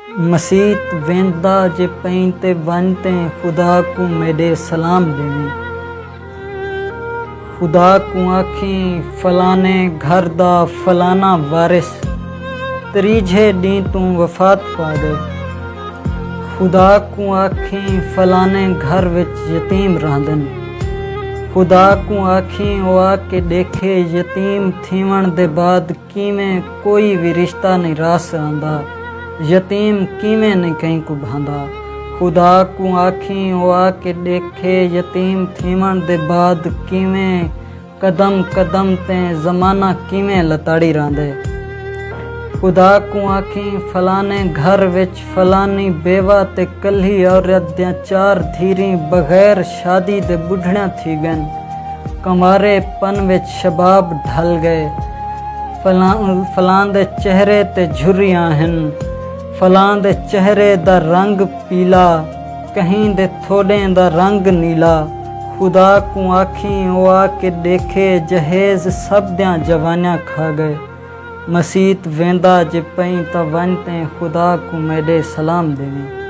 मसीत वेंदा जे पई ते वनते खुदा को मेरे सलाम देवी। खुदा को आखी फलाने घर दा फलाना वारिस, त्रीजे डी तू वफात पा दे। खुदा को आखी फलाने घर विच यतीम रहंदन। खुदा को आखी ओ आके देखे यतीम थीवण दे बाद किवें कोई भी रिश्ता नहीं रास आंदा, यतीम किवें नहीं कहीं को भांदा। खुदा को आखी ओ आके देखे यतीम थीवण दे बाद किवें कदम कदम ते जमाना किवें लताड़ी रांदे। खुदा को आखी फलाने घर विच फलानी बेवा ते कल्ही औरत दियां 4 धीरी बगैर शादी दे बुढ़ियां थी गन। कमारे पन विच शबाब ढल गए। फलां दे चेहरे ते झुर्रियां हन, फलां दे चेहरे दा रंग पीला, कहीं दे थोड़े दा रंग नीला। खुदा को आखी ओ आके देखे जहेज सब दियां जवानियां खा गए। मसीत वेंदा जे पई त वनते खुदा को मेरे सलाम देवी।